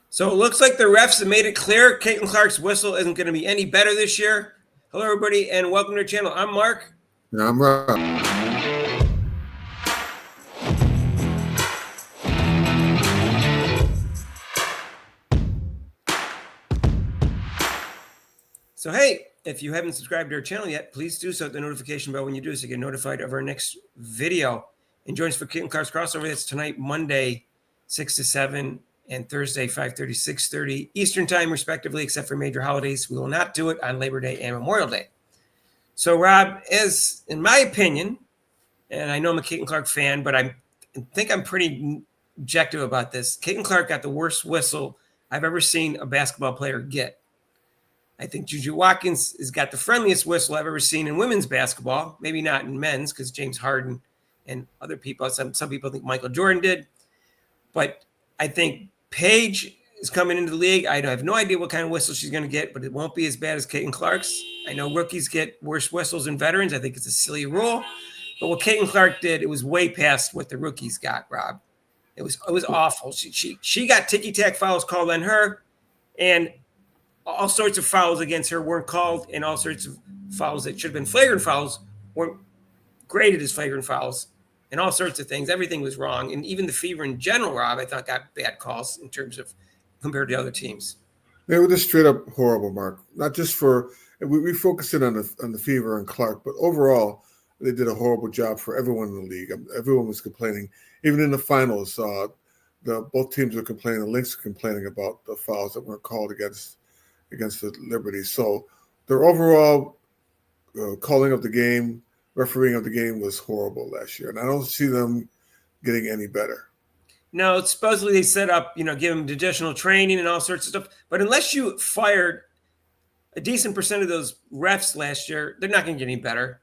So it looks like the refs have made it clear Kaitlyn Clark's whistle isn't going to be any better this year. Hello, everybody, and welcome to the channel. I'm Mark. Yeah, I'm right. So, hey, if you haven't subscribed to our channel yet, please do so at the notification bell when you do so you get notified of our next video. And join us for Kaitlyn Clark's crossover. That's tonight, Monday, 6 to 7, and Thursday, 5:30, 6:30 Eastern Time, respectively, except for major holidays. We will not do it on Labor Day and Memorial Day. So, Rob, as in my opinion, and I know I'm a Kaitlyn Clark fan, but I think I'm pretty objective about this. Kaitlyn Clark got the worst whistle I've ever seen a basketball player get. I think Juju Watkins has got the friendliest whistle I've ever seen in women's basketball. Maybe not in men's because James Harden and other people, some people think Michael Jordan did. But I think Paige is coming into the league. I have no idea what kind of whistle she's going to get, but it won't be as bad as Kaitlyn Clark's. I know rookies get worse whistles than veterans. I think it's a silly rule. But what Kaitlyn Clark did, it was way past what the rookies got, Rob. It was awful. She got ticky-tack fouls called on her, and all sorts of fouls against her weren't called, and all sorts of fouls that should have been flagrant fouls weren't graded as flagrant fouls, and all sorts of things. Everything was wrong. And even the Fever in general, Rob, I thought got bad calls in terms of compared to other teams. They were just straight up horrible, Mark. Not just for we focused in on the Fever and Clark, but overall they did a horrible job for everyone in the league. Everyone was complaining. Even in the finals, both teams were complaining. The Lynx were complaining about the fouls that weren't called against the Liberty. So their overall calling of the game, refereeing of the game was horrible last year, and I don't see them getting any better. No, supposedly they set up, give them additional training and all sorts of stuff. But unless you fired a decent percent of those refs last year, they're not going to get any better.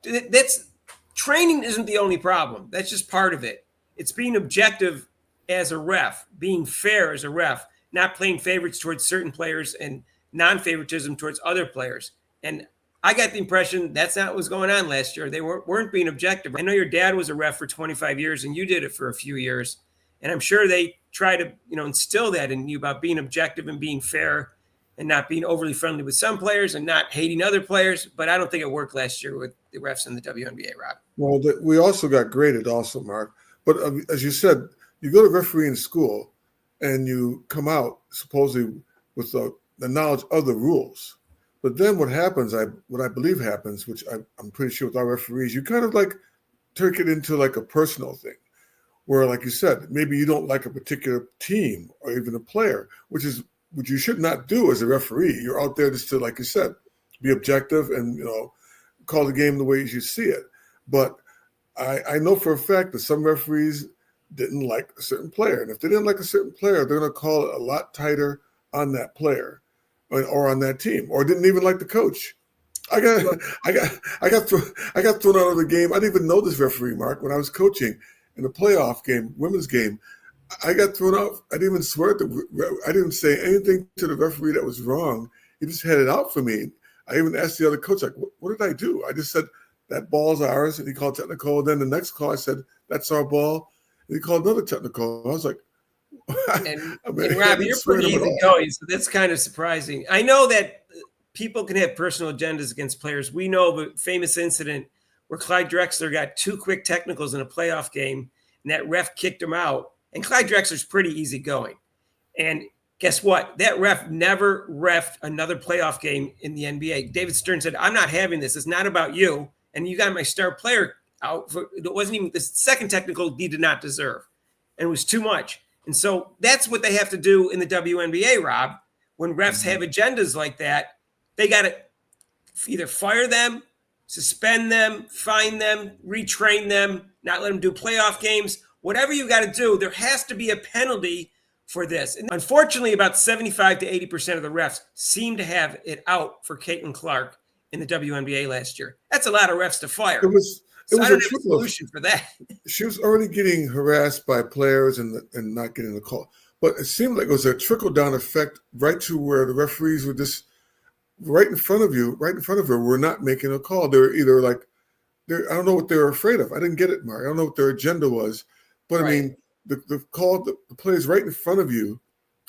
That's training isn't the only problem. That's just part of it. It's being objective as a ref, being fair as a ref, not playing favorites towards certain players and non-favoritism towards other players. And I got the impression that's not what was going on last year. They weren't being objective. I know your dad was a ref for 25 years and you did it for a few years. And I'm sure they try to, instill that in you about being objective and being fair and not being overly friendly with some players and not hating other players. But I don't think it worked last year with the refs in the WNBA, Rob. Well, we also got graded also, Mark. But as you said, you go to refereeing school and you come out supposedly with the knowledge of the rules. But then what I believe happens, which I'm pretty sure with our referees, you kind of like take it into like a personal thing where, like you said, maybe you don't like a particular team or even a player, which you should not do as a referee. You're out there just to, like you said, be objective and, call the game the way you see it. But I know for a fact that some referees didn't like a certain player. And if they didn't like a certain player, they're going to call it a lot tighter on that player or on that team, or didn't even like the coach. I got thrown out of the game. I didn't even know this referee, Mark, when I was coaching in the playoff game, women's game. I got thrown out. I didn't even swear I didn't say anything to the referee that was wrong. He just had it out for me. I even asked the other coach, like, what did I do? I just said, that ball's ours. And he called technical. Then the next call, I said, that's our ball. And he called another technical. I was like, and Rob, you're pretty easy going, so that's kind of surprising. I know that people can have personal agendas against players. We know of a famous incident where Clyde Drexler got 2 quick technicals in a playoff game, and that ref kicked him out. And Clyde Drexler's pretty easy going. And guess what? That ref never reffed another playoff game in the NBA. David Stern said, I'm not having this. It's not about you. And you got my star player out. It wasn't even the second technical he did not deserve. And it was too much. And so that's what they have to do in the WNBA, Rob. When refs have agendas like that, they got to either fire them, suspend them, fine them, retrain them, not let them do playoff games. Whatever you got to do, there has to be a penalty for this. And unfortunately, about 75 to 80% of the refs seem to have it out for Kaitlyn Clark in the WNBA last year. That's a lot of refs to fire. It was I don't have a solution for that. She was already getting harassed by players and not getting the call. But it seemed like it was a trickle-down effect right to where the referees were just right in front of her, were not making a call. They were either like, I don't know what they were afraid of. I didn't get it, Mark. I don't know what their agenda was. But, right. I mean, the call, the players right in front of you,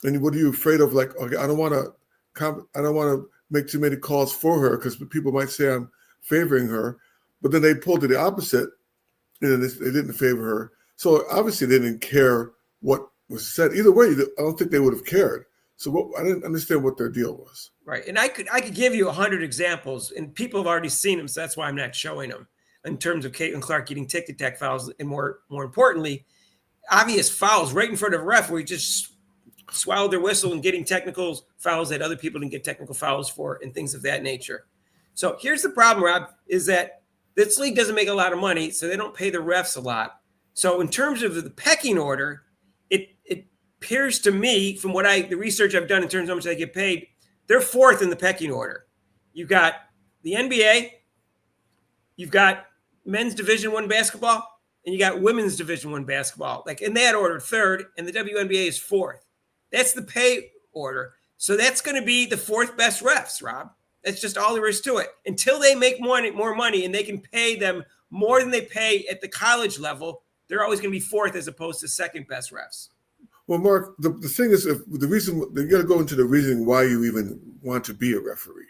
And what are you afraid of? Like, okay, I don't want to make too many calls for her because people might say I'm favoring her, but then they pulled to the opposite, and they didn't favor her. So obviously they didn't care what was said. Either way, I don't think they would have cared. So I didn't understand what their deal was. Right. And I could give you 100 examples, and people have already seen them, so that's why I'm not showing them, in terms of Kaitlyn Clark getting tic-tac fouls, and more importantly, obvious fouls right in front of a ref where he just swallowed their whistle and getting technical fouls that other people didn't get technical fouls for, and things of that nature. So here's the problem, Rob, is that this league doesn't make a lot of money, so they don't pay the refs a lot. So in terms of the pecking order, it appears to me, from the research I've done in terms of how much they get paid, they're fourth in the pecking order. You've got the NBA, you've got men's Division I basketball, and you got women's Division I basketball. Like in that order, third, and the WNBA is fourth. That's the pay order. So that's going to be the fourth best refs, Rob. That's just all there is to it. Until they make more money and they can pay them more than they pay at the college level, they're always going to be fourth as opposed to second best refs. Well, Mark, the thing is, the reason you got to go into the reason why you even want to be a referee.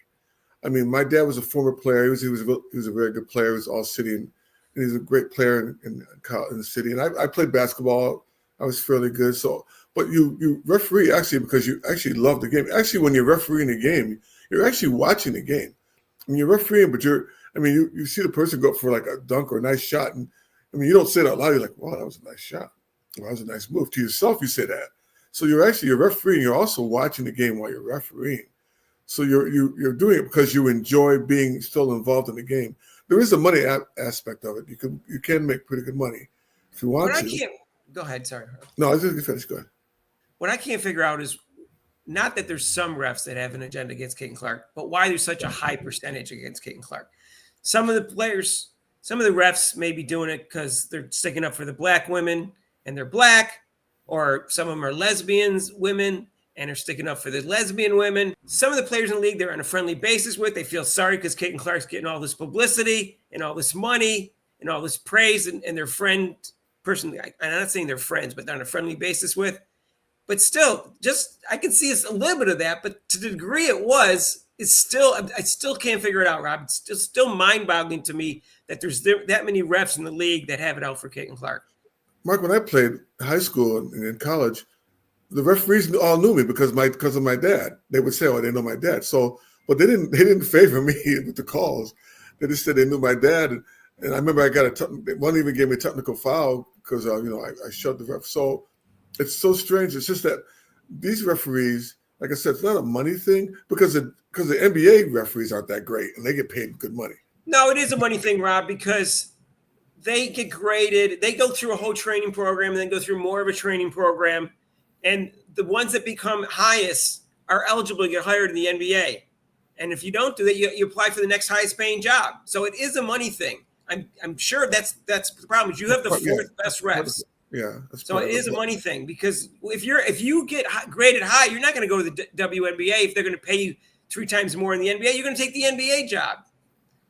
I mean, my dad was a former player. He was a very good player. He was all city, and he's a great player in the city. And I played basketball. I was fairly good. So, but you referee actually because you actually love the game. Actually, when you're refereeing a game, you're actually watching the game. I mean, you're refereeing, but you see the person go up for like a dunk or a nice shot, and I mean, you don't say it out loud. You're like, "Wow, that was a nice shot. Well, that was a nice move." To yourself, you say that. So you're refereeing. You're also watching the game while you're refereeing. So you're doing it because you enjoy being still involved in the game. There is a money aspect of it. You can make pretty good money if you want to. Go ahead. Sorry. No, I was just finished. Go ahead. What I can't figure out is not that there's some refs that have an agenda against Kaitlyn Clark, but why there's such a high percentage against Kaitlyn Clark. Some of the refs may be doing it because they're sticking up for the black women and they're black, or some of them are lesbians, women, and are sticking up for the lesbian women. Some of the players in the league they're on a friendly basis with. They feel sorry because Kaitlyn Clark's getting all this publicity and all this money and all this praise, and their friend, personally, I'm not saying they're friends, but they're on a friendly basis with. But still, I can see a little bit of that, but to the degree I still can't figure it out, Rob. It's still mind-boggling to me that there's that many refs in the league that have it out for Kaitlyn Clark. Mark, when I played high school and in college, the referees all knew me because of my dad. They would say, "Oh, they know my dad." So, but they didn't favor me with the calls. They just said they knew my dad, and I remember one even gave me a technical foul because I shoved the ref. So it's so strange. It's just that these referees, like I said, it's not a money thing because the NBA referees aren't that great and they get paid good money. No, it is a money thing, Rob, because they get graded. They go through a whole training program and then go through more of a training program. And the ones that become highest are eligible to get hired in the NBA. And if you don't do that, you apply for the next highest paying job. So it is a money thing. I'm sure that's the problem. Is you have the fourth best refs. Yeah. So it is a money thing because if you get graded high, you're not going to go to the WNBA if they're going to pay you 3 times more in the NBA. You're going to take the NBA job.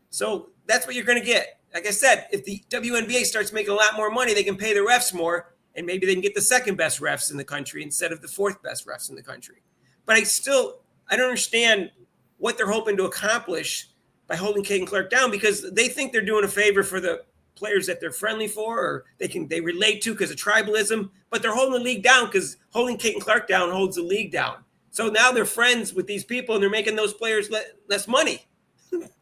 So that's what you're going to get. Like I said, if the WNBA starts making a lot more money, they can pay the refs more, and maybe they can get the second best refs in the country instead of the fourth best refs in the country. But I don't understand what they're hoping to accomplish by holding Kaitlyn Clark down, because they think they're doing a favor for the players that they're friendly for, or they relate to because of tribalism, but they're holding the league down because holding Kaitlyn Clark down holds the league down. So now they're friends with these people and they're making those players less money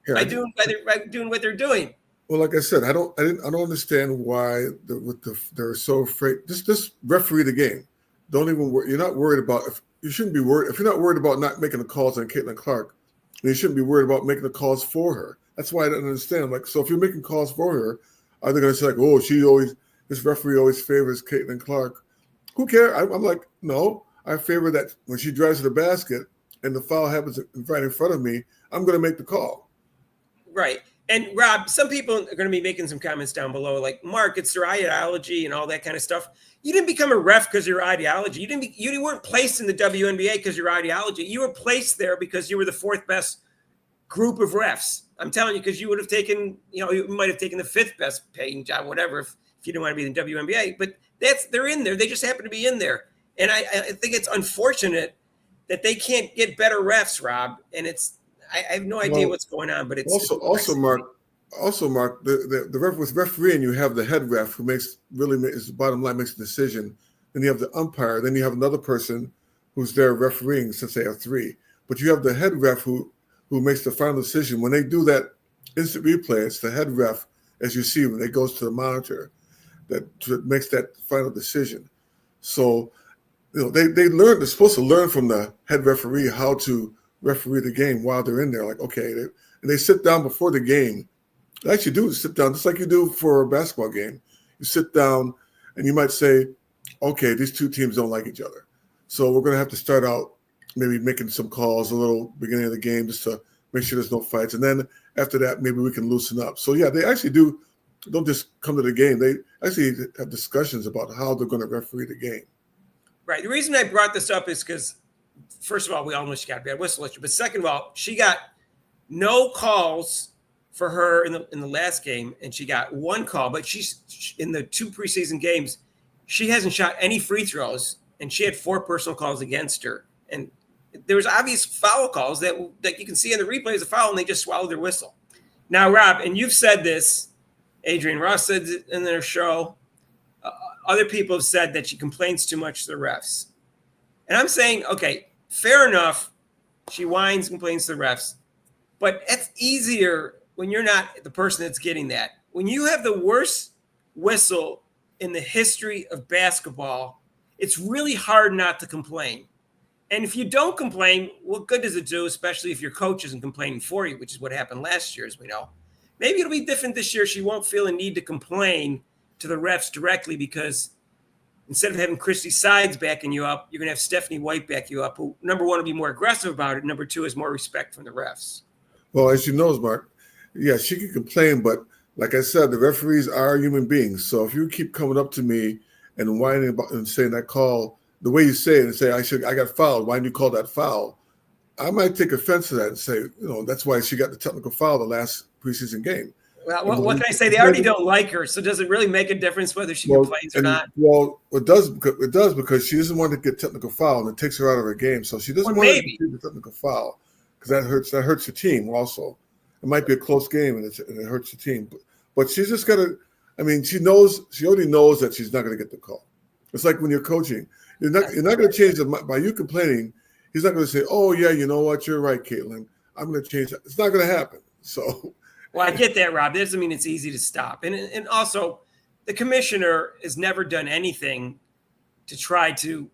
by doing what they're doing. Well, like I said, I don't understand why they're so afraid. Just referee the game. Don't even worry. You're not worried about you shouldn't be worried if you're not worried about not making the calls on Kaitlyn Clark. You shouldn't be worried about making the calls for her. That's why I don't understand. Like, so if you're making calls for her, are they going to say like, "Oh, this referee always favors Kaitlyn Clark"? Who cares? I'm like, no, I favor that when she drives to the basket and the foul happens right in front of me, I'm going to make the call. Right. And Rob, some people are going to be making some comments down below, like, Mark, it's their ideology and all that kind of stuff. You didn't become a ref because of your ideology. You weren't placed in the WNBA because of your ideology. You were placed there because you were the fourth best group of refs. I'm telling you, because you would have taken, you might have taken the fifth best paying job, whatever, if you didn't want to be in the WNBA. But they're in there. They just happen to be in there. And I think it's unfortunate that they can't get better refs, Rob. And I have no idea what's going on, but it's Mark, the ref with refereeing, you have the head ref who is the bottom line, makes the decision. Then you have the umpire. Then you have another person who's there refereeing since they have three. But you have the head ref who makes the final decision. When they do that instant replay, it's the head ref, as you see when it goes to the monitor, that makes that final decision. So, they're supposed to learn from the head referee how to referee the game while they're in there. Like, okay, and they sit down before the game. They actually do sit down, just like you do for a basketball game. You sit down and you might say, okay, these two teams don't like each other. So we're going to have to start out maybe making some calls a little beginning of the game just to make sure there's no fights. And then after that, maybe we can loosen up. So, yeah, they actually don't just come to the game. They actually have discussions about how they're going to referee the game. Right. The reason I brought this up is because, first of all, we all know she got a bad whistle issue. But second of all, she got no calls for her in the last game, and she got one call. But she's in the 2 preseason games, she hasn't shot any free throws, and she had 4 personal calls against her. And there was obvious foul calls that you can see in the replay as a foul, and they just swallowed their whistle. Now, Rob, and you've said this, Adrian Ross said it in their show. Other people have said that she complains too much to the refs. And I'm saying, okay, fair enough. She whines, complains to the refs. But it's easier when you're not the person that's getting that. When you have the worst whistle in the history of basketball, it's really hard not to complain. And if you don't complain, what good does it do, especially if your coach isn't complaining for you, which is what happened last year, as we know. Maybe it'll be different this year. She won't feel a need to complain to the refs directly because instead of having Christy Sides backing you up, you're going to have Stephanie White back you up, who, number one, will be more aggressive about it. Number two, is more respect from the refs. Well, as you know, Mark, yeah, she can complain, but like I said, the referees are human beings. So if you keep coming up to me and whining about and saying that call, the way you say it and say, I got fouled, why didn't you call that foul? I might take offense to that and say, that's why she got the technical foul the last preseason game. Well, what can I say? They already don't like her, so does it really make a difference whether she complains or not? Well, it does because she doesn't want to get technical foul, and it takes her out of her game. So she doesn't want to get the technical foul because that hurts the team also. It might be a close game, and it hurts the team. But she's just got to – I mean, she already knows that she's not going to get the call. It's like when you're coaching. You're not going to change it by you complaining. He's not going to say, oh, yeah, you know what? You're right, Kaitlyn. I'm going to change that. It's not going to happen. So – well, I get that, Rob. That doesn't mean it's easy to stop. And also, the commissioner has never done anything to try to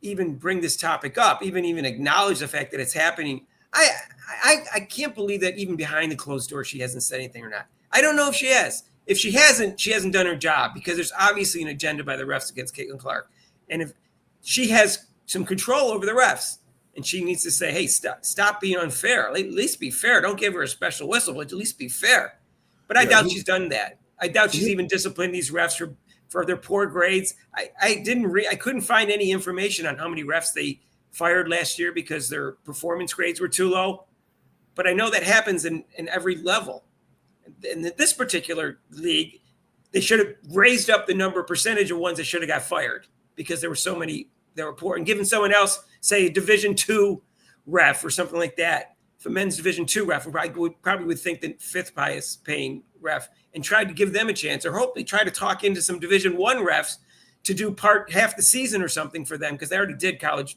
even bring this topic up, even acknowledge the fact that it's happening. I can't believe that even behind the closed door she hasn't said anything or not. I don't know if she has. If she hasn't done her job because there's obviously an agenda by the refs against Kaitlyn Clark. And if she has some control over the refs, and she needs to say, hey, stop being unfair. At least be fair. Don't give her a special whistle, but at least be fair. But I doubt she's done that. I doubt she's even disciplined these refs for their poor grades. I couldn't find any information on how many refs they fired last year because their performance grades were too low. But I know that happens in every level. In this particular league, they should have raised up the percentage of ones that should have got fired because there were so many that were poor, and given someone else, say a Division II ref or something like that, if a men's Division II ref probably would think the fifth highest paying ref, and tried to give them a chance, or hopefully try to talk into some Division I refs to do half the season or something for them, because they already did college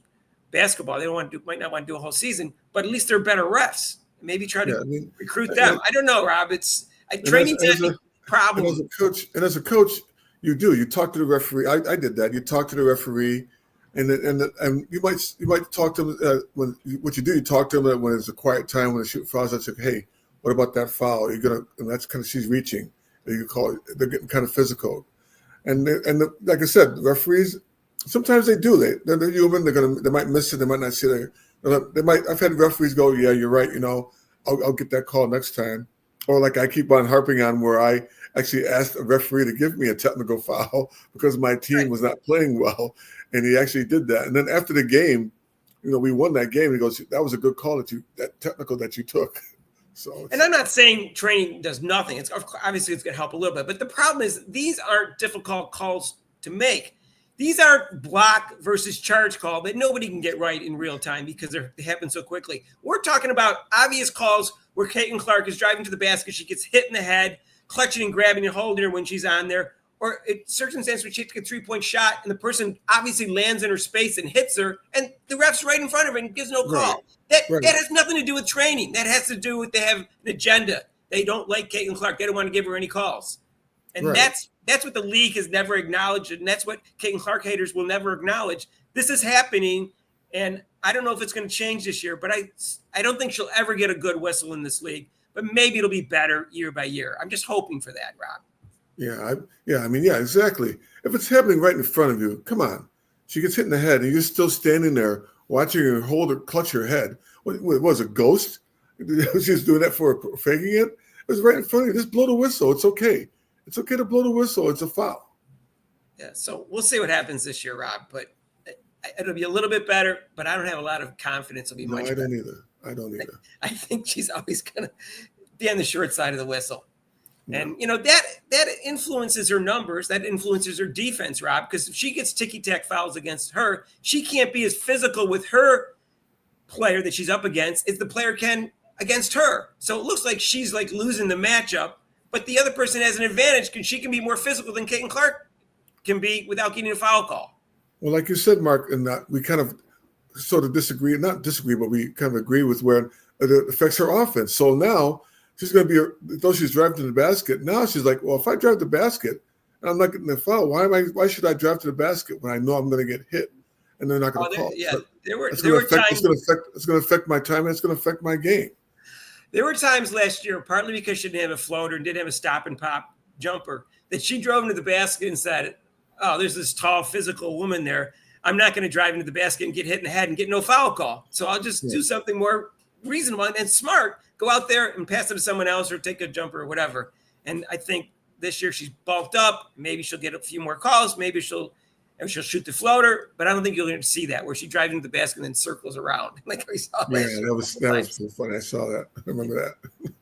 basketball. They might not want to do a whole season, but at least they're better refs. Maybe try to recruit them. I don't know, Rob. It's training's a problem. And as a coach, you talk to the referee. I did that. You talk to the referee. And you might talk to them you talk to them when it's a quiet time when they shoot fouls. I say, hey, what about that foul? And that's kind of, she's reaching. You call it. They're getting kind of physical, and like I said, the referees sometimes they do. They're human. They might miss it. They might not see it. I've had referees go, yeah, you're right. I'll get that call next time. Or like I keep on harping on where I actually asked a referee to give me a technical foul because my team was not playing well. And he actually did that. And then after the game, we won that game. He goes, that was a good call that technical that you took. So, and I'm not saying training does nothing. It's obviously it's going to help a little bit. But the problem is these aren't difficult calls to make. These are block versus charge call that nobody can get right in real time because they happen so quickly. We're talking about obvious calls where Kaitlyn Clark is driving to the basket. She gets hit in the head, clutching and grabbing and holding her when she's on there. Or in circumstances where she takes a 3-point shot and the person obviously lands in her space and hits her, and the ref's right in front of her and gives no call. That has nothing to do with training. That has to do with they have an agenda. They don't like Kaitlyn Clark. They don't want to give her any calls. And that's what the league has never acknowledged, and that's what Kaitlyn Clark haters will never acknowledge. This is happening, and I don't know if it's going to change this year, but I don't think she'll ever get a good whistle in this league. But maybe it'll be better year by year. I'm just hoping for that, Rob. Yeah, exactly. If it's happening right in front of you, come on. She gets hit in the head, and you're still standing there watching her clutch her head. What was it, a ghost? She was doing that for faking it? It was right in front of you. Just blow the whistle. It's okay. It's okay to blow the whistle. It's a foul. Yeah, so we'll see what happens this year, Rob. But it'll be a little bit better, but I don't have a lot of confidence it'll be much better. I don't either. I think she's always going to be on the short side of the whistle. Yeah. And, that influences her numbers. That influences her defense, Rob, because if she gets ticky-tack fouls against her, she can't be as physical with her player that she's up against as the player can against her. So it looks like she's like losing the matchup, but the other person has an advantage because she can be more physical than Kaitlyn Clark can be without getting a foul call. Well, like you said, Mark, and we kind of sort of not disagree, but we kind of agree with where it affects her offense. So now she's going to be, though she's driving to the basket, now she's like, well, if I drive the basket and I'm not getting the foul, why should I drive to the basket when I know I'm going to get hit and they're not going to call? Yeah, so there were times it's going to affect my time and it's going to affect my game. There were times last year, partly because she didn't have a floater and didn't have a stop and pop jumper, that she drove into the basket and said, oh, there's this tall, physical woman there. I'm not going to drive into the basket and get hit in the head and get no foul call. So I'll just do something more reasonable and smart. Go out there and pass it to someone else or take a jumper or whatever. And I think this year she's bulked up. Maybe she'll get a few more calls. Maybe she'll shoot the floater. But I don't think you're going to see that where she drives into the basket and then circles around like we saw last year. That was so funny. I saw that. I remember that.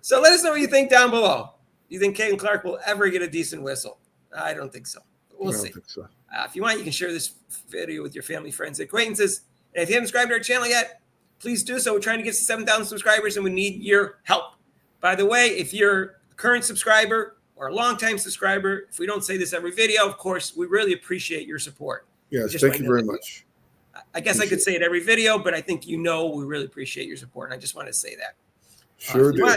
So let us know what you think down below. Do you think Kaitlyn Clark will ever get a decent whistle? I don't think so. We'll see. Think so. If you want, you can share this video with your family, friends, and acquaintances. And if you haven't subscribed to our channel yet, please do so. We're trying to get to 7,000 subscribers, and we need your help. By the way, if you're a current subscriber or a longtime subscriber, if we don't say this every video, of course, we really appreciate your support. Yes, thank you very much. I guess I could say it every video, but I think we really appreciate your support, and I just want to say that. Sure do.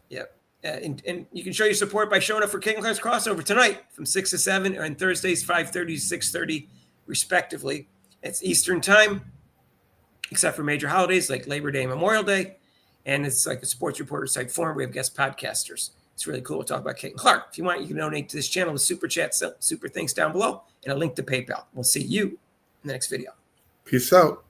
Yeah. And you can show your support by showing up for Kaitlyn Clark's crossover tonight from 6 to 7 and Thursdays 5:30 to 6:30 respectively. It's Eastern time, except for major holidays like Labor Day and Memorial Day. And it's like a sports reporter type forum. We have guest podcasters. It's really cool to talk about Kaitlyn Clark. If you want, you can donate to this channel with super chats, super thanks down below, and a link to PayPal. We'll see you in the next video. Peace out.